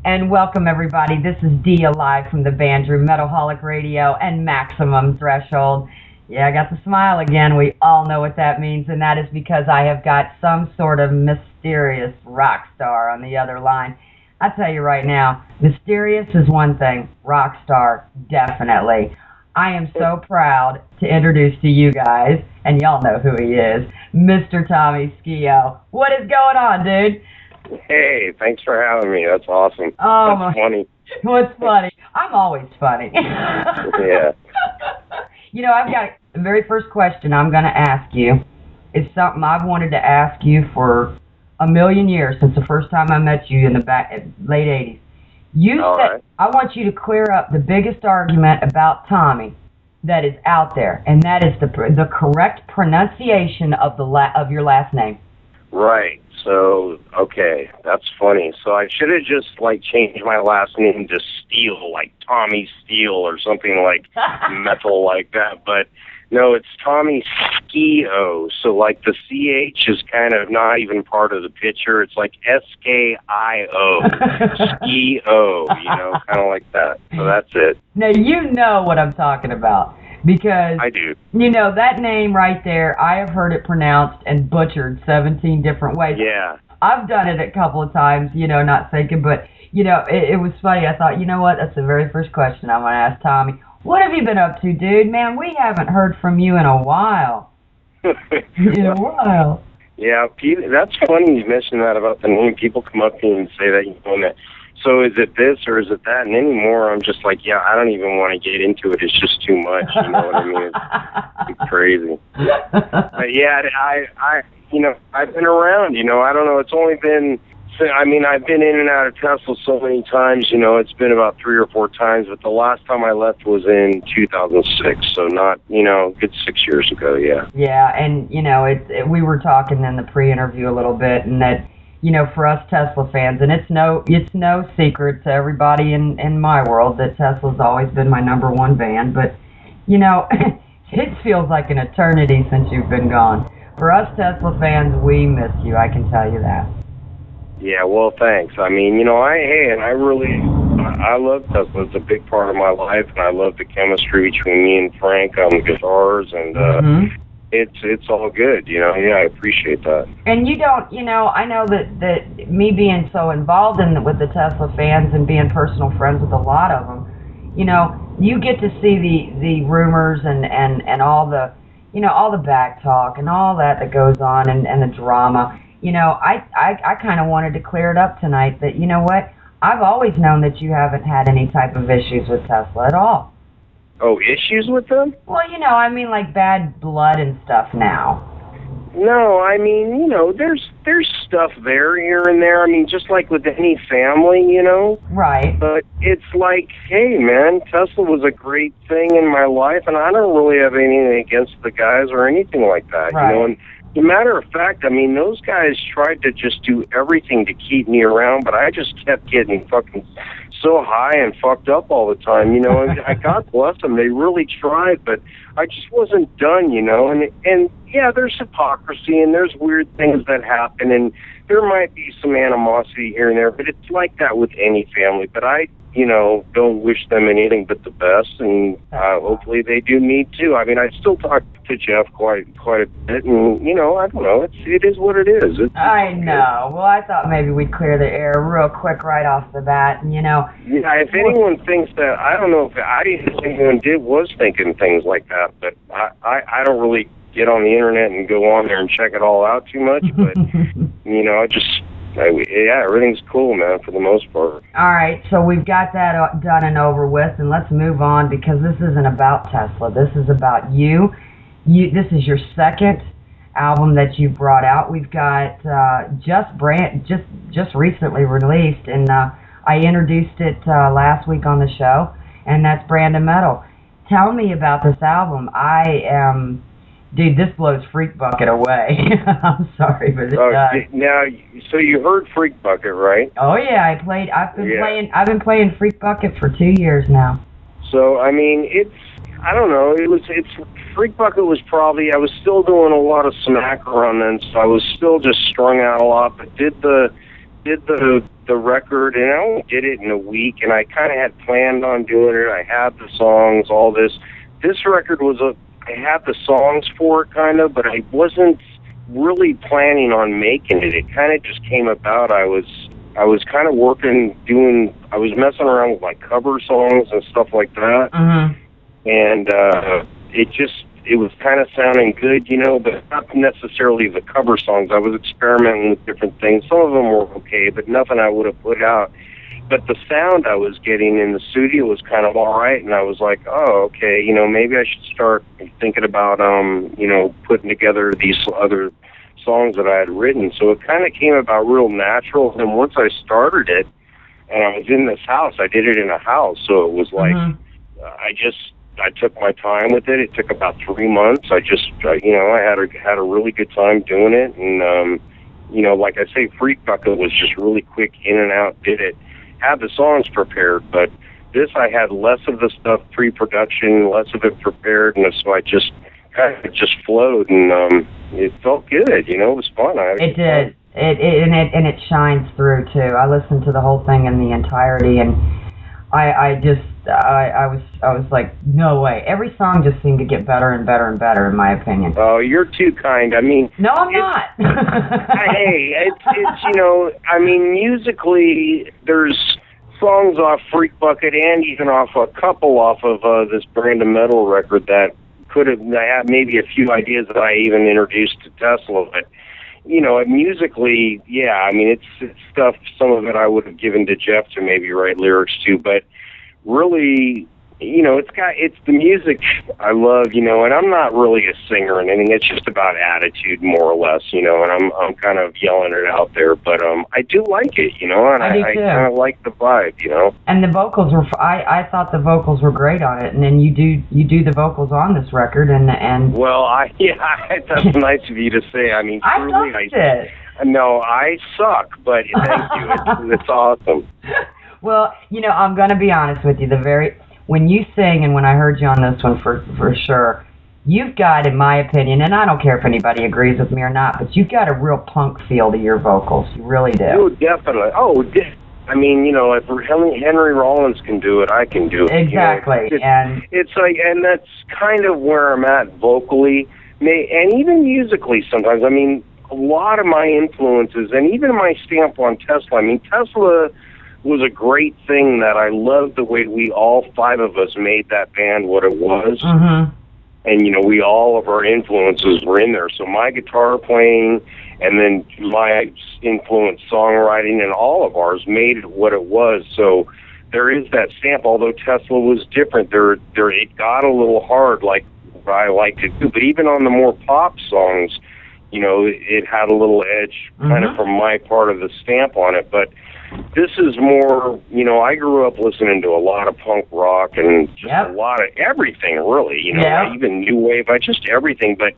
And welcome, everybody. This is Dia live from the Bandroom, Metalholic Radio, and Maximum Threshold. Yeah, I got the smile again. We all know what that means, and that is because I have got some sort of mysterious rock star on the other line. I tell you right now, mysterious is one thing, rock star, definitely. I am so proud to introduce to you guys, and y'all know who he is, Mr. Tommy Skeoch. What is going on, dude? Hey, thanks for having me. That's awesome. Oh, that's funny. What's funny? I'm always funny. Yeah. You know, I've got the very first question I'm going to ask you is something I've wanted to ask you for a million years, since the first time I met you in the late 80s. You said, right. I want you to clear up the biggest argument about Tommy that is out there, and that is the correct pronunciation of your last name. Right. So, okay, that's funny. So I should have just, changed my last name to Steele, like Tommy Steele or something like metal like that. But, no, it's Tommy Skeoch. So, the CH is kind of not even part of the picture. It's like S-K-I-O, Skeoch, kind of like that. So that's it. Now, you know what I'm talking about. Because, I do. That name right there, I have heard it pronounced and butchered 17 different ways. Yeah. I've done it a couple of times, not thinking, but, it was funny. I thought, you know what, that's the very first question I'm going to ask Tommy. What have you been up to, dude? Man, we haven't heard from you in a while. In a while. Yeah, that's funny you mentioned that about the name. People come up to me and say that, so is it this or is it that? And anymore, I'm just like, yeah, I don't even want to get into it. It's just too much. You know what I mean? It's crazy. But yeah, I've been around. I don't know. It's only been. I've been in and out of Tesla so many times. It's been about 3 or 4 times. But the last time I left was in 2006. So not, good 6 years ago. Yeah. Yeah, and we were talking in the pre-interview a little bit, and that. For us Tesla fans, and it's no secret to everybody in my world that Tesla's always been my number one band, but, it feels like an eternity since you've been gone. For us Tesla fans, we miss you, I can tell you that. Yeah, well, thanks. I love Tesla. It's a big part of my life, and I love the chemistry between me and Frank on the guitars, and, It's all good, Yeah, I appreciate that. And you don't, I know that me being so involved with the Tesla fans and being personal friends with a lot of them, you get to see the rumors and all the, all the back talk and all that goes on and the drama. I kind of wanted to clear it up tonight that, what, I've always known that you haven't had any type of issues with Tesla at all. Oh, issues with them? Well, like bad blood and stuff now. No, there's stuff there, here and there. Just like with any family, Right. But it's like, hey, man, Tesla was a great thing in my life, and I don't really have anything against the guys or anything like that, right. And as a matter of fact, those guys tried to just do everything to keep me around, but I just kept getting fucking so high and fucked up all the time, and God bless them. They really tried, but I just wasn't done, and yeah, there's hypocrisy and there's weird things that happen, and there might be some animosity here and there, but it's like that with any family. But I, don't wish them anything but the best, and hopefully they do me too. I still talk to Jeff quite a bit, and I don't know. It is what it is. I know. Well, I thought maybe we'd clear the air real quick right off the bat, and Yeah, if anyone thinks that, I don't know if anyone was thinking things like that, but I don't really get on the internet and go on there and check it all out too much, but everything's cool, man, for the most part. All right, so we've got that done and over with, and let's move on, because this isn't about Tesla. This is about you. This is your second album that you brought out. We've got just recently released, and I introduced it last week on the show, and that's Brand Metal. Tell me about this album. Dude, this blows Freak Bucket away. I'm sorry, but it does. Now, so you heard Freak Bucket, right? Oh yeah, I've been playing Freak Bucket for 2 years now. So I don't know. Freak Bucket was probably, I was still doing a lot of smack around then, so I was still just strung out a lot. But did the did the record, and I only did it in a week, and I kind of had planned on doing it. I had the songs, all this. This record I had the songs for it, kind of, but I wasn't really planning on making it. It kind of just came about. I was kind of I was messing around with like cover songs and stuff like that. And it was kind of sounding good, but not necessarily the cover songs. I was experimenting with different things. Some of them were okay, but nothing I would have put out. But the sound I was getting in the studio was kind of all right, and I was like, oh, okay, maybe I should start thinking about, putting together these other songs that I had written. So it kind of came about real natural, and once I started it, and I was in this house, I did it in a house, so it was like, I took my time with it. It took about 3 months. I had a really good time doing it, and, like I say, Freak Bucket was just really quick, in and out, did it. Had the songs prepared, but this I had less of the stuff pre-production, less of it prepared, and so I just kind of just flowed, and it felt good. It was fun. It did. It shines through too. I listened to the whole thing in the entirety, and I was like, no way. Every song just seemed to get better and better and better, in my opinion. Oh, you're too kind. I mean, no, I'm not. Hey, it's musically, there's songs off Freak Bucket and even off a couple off of this Brand of Metal record that I had maybe a few ideas that I even introduced to Tesla, but musically, yeah, it's stuff, some of it I would have given to Jeff to maybe write lyrics to, but really, it's the music I love, and I'm not really a singer and anything. It's just about attitude, more or less, and I'm kind of yelling it out there, but I do like it, and I kind of like the vibe, And the vocals were, I thought the vocals were great on it, and then you do the vocals on this record, and well, that's nice of you to say. Truly, I loved it. No, I suck, but thank you. It's awesome. Well, I'm going to be honest with you. When you sing, and when I heard you on this one for sure, you've got, in my opinion, and I don't care if anybody agrees with me or not, but you've got a real punk feel to your vocals. You really do. Oh, definitely. If Henry Rollins can do it, I can do it. Exactly. And that's kind of where I'm at vocally, and even musically sometimes. A lot of my influences, and even my stamp on Tesla. Tesla was a great thing that I loved the way we all 5 of us made that band what it was. And, we all of our influences were in there. So my guitar playing and then my influence songwriting and all of ours made it what it was. So there is that stamp, although Tesla was different. It got a little hard like I like to do. But even on the more pop songs, it had a little edge kind of from my part of the stamp on it. But this is more, I grew up listening to a lot of punk rock and just a lot of everything, really, even new wave, just everything. But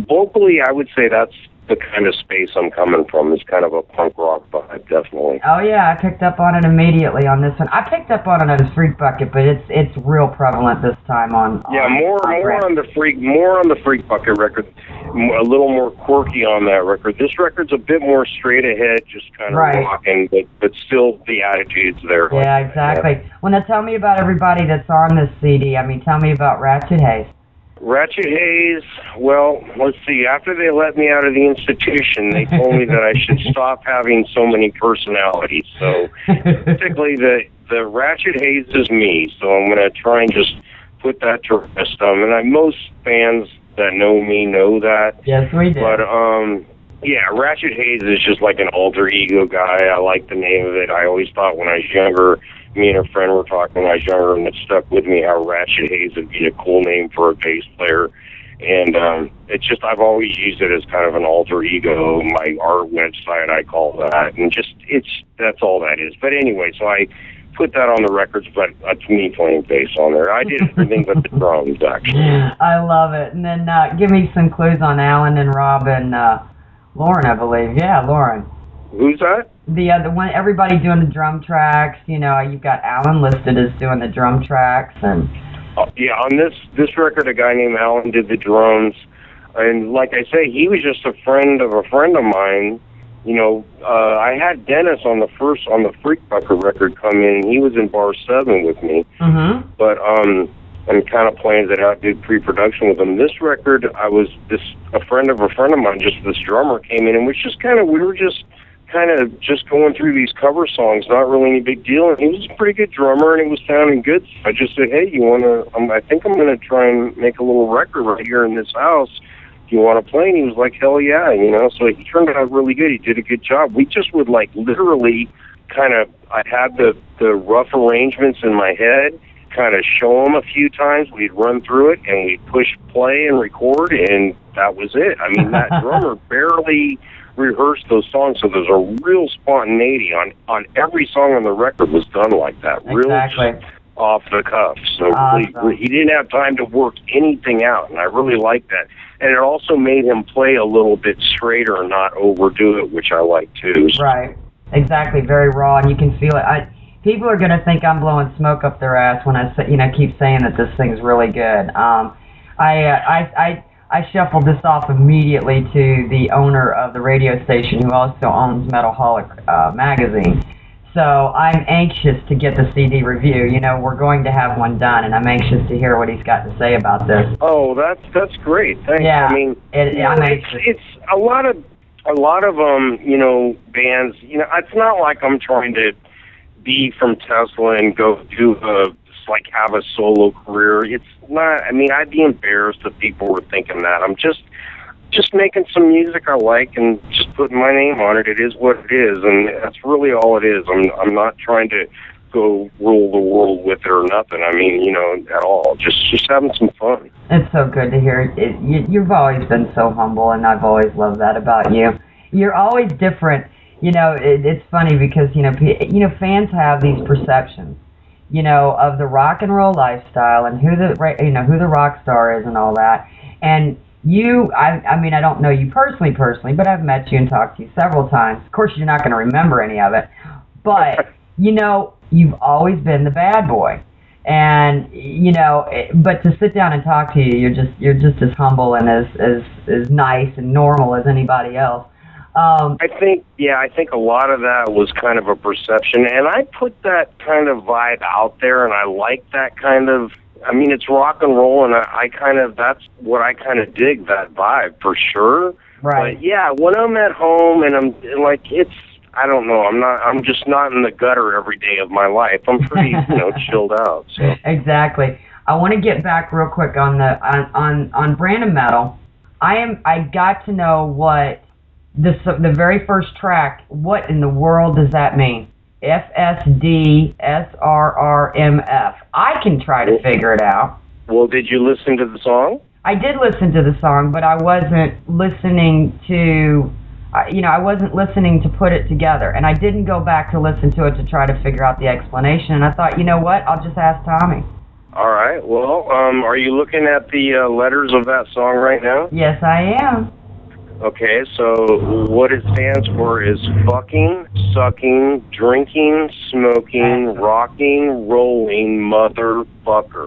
vocally, I would say that's the kind of space I'm coming from, is kind of a punk rock vibe, definitely. Oh yeah, I picked up on it immediately on this one. I picked up on it as Freak Bucket, but it's real prevalent this time on more on the Freak Bucket record, a little more quirky on that record. This record's a bit more straight ahead, just kind of rocking, but still the attitude's there. Yeah, exactly. Yeah. Well, now tell me about everybody that's on this CD. Tell me about Ratchet Haze. Ratchet Haze, well, let's see. After they let me out of the institution, they told me that I should stop having so many personalities. So, particularly the Ratchet Haze is me. So I'm going to try and just put that to rest. And most fans that know me know that. Yes, we do. But Ratchet Haze is just like an alter ego guy. I like the name of it. I always thought when I was younger, me and a friend were talking when I was younger, and it stuck with me how Ratchet Haze would be a cool name for a bass player. And it's just, I've always used it as kind of an alter ego. My art website, I call that. And that's all that is. But anyway, so I put that on the records, but it's me playing bass on there. I did everything but the drums, actually. I love it. And then give me some clues on Alan and Rob and Lauren, I believe. Yeah, Lauren. Who's that? The one, everybody doing the drum tracks. You've got Alan listed as doing the drum tracks, and on this record, a guy named Alan did the drums, and like I say, he was just a friend of mine, I had Dennis on the Freakbucker record come in, and he was in bar 7 with me. Mm-hmm. But I'm kind of playing it out, did pre-production with him. This record, a friend of mine, just this drummer came in, and we were just going through these cover songs, not really any big deal. And he was a pretty good drummer, and it was sounding good. So I just said, hey, I think I'm going to try and make a little record right here in this house. Do you want to play? And he was like, hell yeah, So he turned out really good. He did a good job. We just would literally I had the rough arrangements in my head, kind of show him a few times. We'd run through it, and we'd push play and record, and that was it. I mean, that drummer barely rehearsed those songs, so there's a real spontaneity on every song on the record was done like that. Exactly. Real off the cuff. So awesome. He didn't have time to work anything out, and I really liked that. And it also made him play a little bit straighter and not overdo it, which I like too. So. Right. Exactly. Very raw, and you can feel it. People are going to think I'm blowing smoke up their ass when I keep saying that this thing's really good. I shuffled this off immediately to the owner of the radio station, who also owns Metalholic magazine. So I'm anxious to get the CD review. We're going to have one done, and I'm anxious to hear what he's got to say about this. Oh, that's great. Thanks. Yeah, I mean, I'm anxious. It's a lot of bands. It's not like I'm trying to be from Tesla and go do have a solo career. It's not. I mean, I'd be embarrassed if people were thinking that. I'm just making some music I like and just putting my name on it. It is what it is, and that's really all it is. I'm not trying to go rule the world with it or nothing. I mean, at all. Just having some fun. It's so good to hear. You've always been so humble, and I've always loved that about you. You're always different. It's funny because fans have these perceptions, of the rock and roll lifestyle and who the rock star is and all that. And I mean, I don't know you personally, but I've met you and talked to you several times. Of course, you're not going to remember any of it, but you've always been the bad boy. And but to sit down and talk to you, you're just as humble and as nice and normal as anybody else. I think a lot of that was kind of a perception, and I put that kind of vibe out there, and I like that kind of. I mean, it's rock and roll, and that's what I kind of dig, that vibe for sure. Right. But yeah, when I'm at home and I'm like, I don't know, I'm just not in the gutter every day of my life. I'm pretty, chilled out. So. Exactly. I want to get back real quick on on Brand of Metal. I got to know what the very first track. What in the world does that mean? FSDSRRMF. I can try to figure it out. Well, did you listen to the song? I did listen to the song, but I wasn't listening to, I wasn't listening to put it together, and I didn't go back to listen to it to try to figure out the explanation. And I thought, you know what? I'll just ask Tommy. All right. Well, are you looking at the letters of that song right now? Yes, I am. Okay, so what it stands for is fucking, sucking, drinking, smoking, rocking, rolling, motherfucker.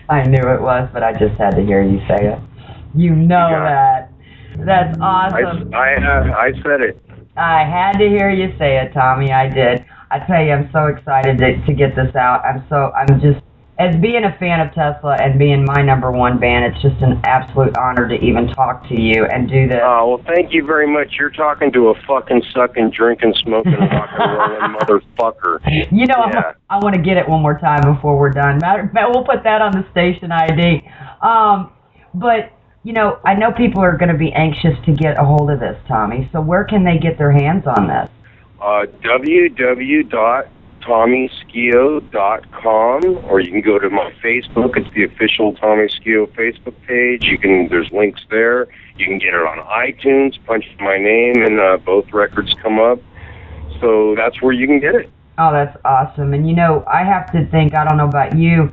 I knew it was, but I just had to hear you say it. You know that. That's awesome. I said it. I had to hear you say it, Tommy. I did. I tell you, I'm so excited to get this out. I'm just, as being a fan of Tesla and being my #1 band, it's just an absolute honor to even talk to you and do this. Oh, well, thank you very much. You're talking to a fucking sucking, drinking, smoking, rock and rolling motherfucker. Yeah. I want to get it one more time before we're done. We'll put that on the station ID. But, I know people are going to be anxious to get a hold of this, Tommy. So where can they get their hands on this? www.TommySkeoch.com, or you can go to my Facebook. It's the official Tommy Skeoch Facebook page. There's links there. You can get it on iTunes. Punch my name, and both records come up. So that's where you can get it. Oh, that's awesome. And I have to think. I don't know about you.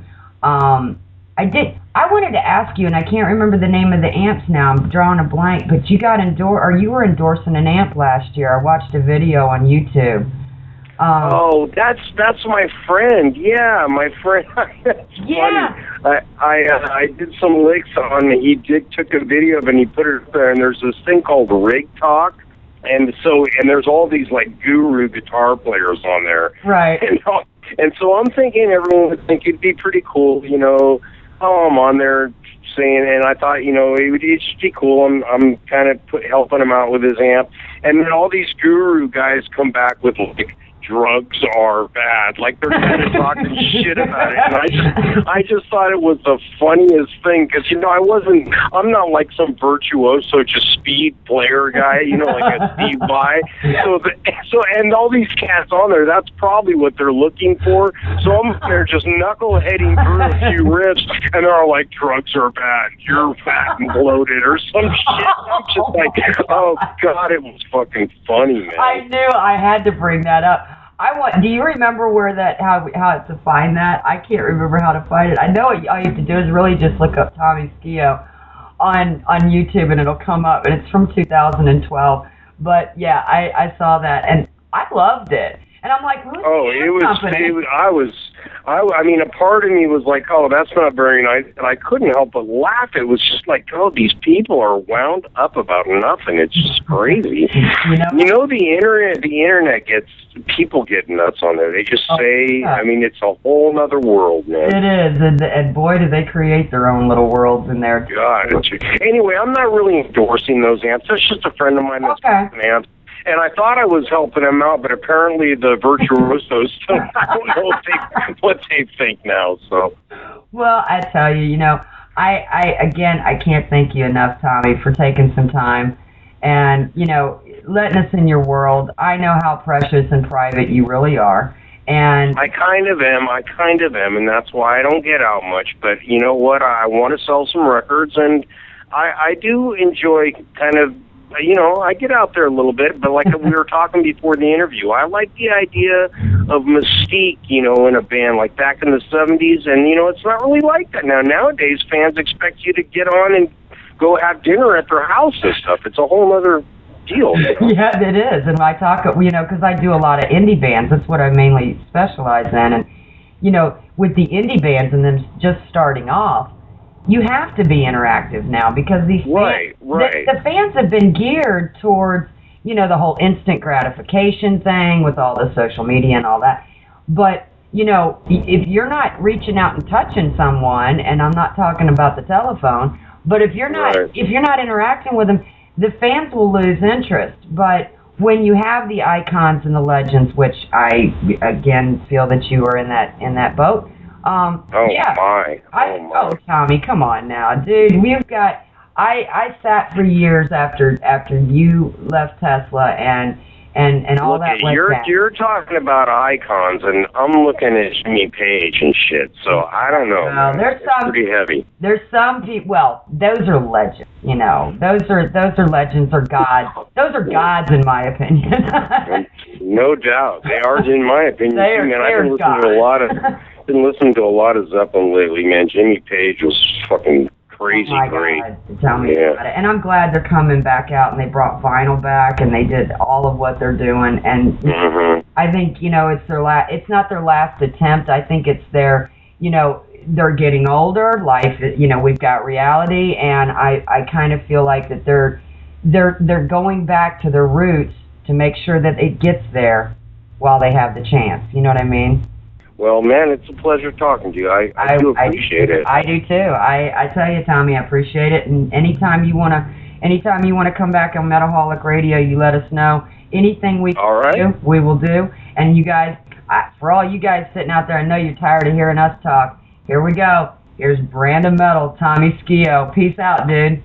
I wanted to ask you, and I can't remember the name of the amps now. I'm drawing a blank. But you were endorsing an amp last year. I watched a video on YouTube. Oh, that's my friend. Yeah, my friend. That's yeah. funny. I did some licks on. He took a video of it and he put it there. And there's this thing called Rig Talk, and there's all these like guru guitar players on there. Right. And so I'm thinking everyone would think it'd be pretty cool, Oh, I'm on there saying, and I thought, it'd just be cool. I'm kind of helping him out with his amp, and then all these guru guys come back with like, drugs are bad, like they're kind of talking shit about it, and I just thought it was the funniest thing, because I'm not like some virtuoso, just speed player guy, like a Steve Vai. So and all these cats on there, that's probably what they're looking for. So I'm there just knuckleheading through a few riffs, and they're all like, drugs are bad, you're fat and bloated, or some shit. I'm just like, oh god, it was fucking funny, man. I knew I had to bring that up. Do you remember how to find that? I can't remember how to find it. I know all you have to do is really just look up Tommy Skeoch on YouTube, and it'll come up, and it's from 2012. But yeah, I saw that, and I loved it. And I'm like, who's I mean, a part of me was like, oh, that's not very nice. And I couldn't help but laugh. It was just like, oh, these people are wound up about nothing. It's just crazy. The internet people get nuts on there. They just say, yeah. I mean, it's a whole other world, man. It is. And boy, do they create their own little worlds in there. God. Anyway, I'm not really endorsing those amps. That's just a friend of mine that's an amp. And I thought I was helping him out, but apparently the virtuosos, I don't know what they think now. So, well, I tell you, I can't thank you enough, Tommy, for taking some time and, letting us in your world. I know how precious and private you really are. And I kind of am, and that's why I don't get out much. But you know what? I want to sell some records, and I do enjoy kind of, I get out there a little bit, but like we were talking before the interview, I like the idea of mystique, in a band, like back in the 70s, and, it's not really like that now. Nowadays, fans expect you to get on and go have dinner at their house and stuff. It's a whole other deal. Yeah, it is. And I talk, because I do a lot of indie bands, that's what I mainly specialize in, and, with the indie bands and them just starting off, you have to be interactive now, because these the fans have been geared towards, the whole instant gratification thing with all the social media and all that. But, if you're not reaching out and touching someone, and I'm not talking about the telephone, but if you're not interacting with them, the fans will lose interest. But when you have the icons and the legends, which I again feel that you are in that boat. Tommy, come on now, dude. We've got. I sat for years after you left Tesla and all that. You're talking about icons, and I'm looking at Jimmy Page and shit. So I don't know. It's pretty heavy. There's some people. Well, those are legends. Those are legends or gods. Those are gods, in my opinion. No doubt, they are, in my opinion. I've been listening to a lot of Zeppelin lately, man. Jimmy Page was fucking crazy great. God. Tell me about it. And I'm glad they're coming back out, and they brought vinyl back, and they did all of what they're doing. And I think, it's it's not their last attempt. I think it's their, they're getting older. Life, we've got reality, and I kind of feel like that they're going back to their roots to make sure that it gets there while they have the chance. You know what I mean? Well, man, it's a pleasure talking to you. I do appreciate it. I do too. I tell you, Tommy, I appreciate it. And anytime you wanna come back on Metalholic Radio, you let us know. Anything we can do, we will do. And you guys, for all you guys sitting out there, I know you're tired of hearing us talk. Here we go. Here's Brand of Metal, Tommy Skeoch. Peace out, dude.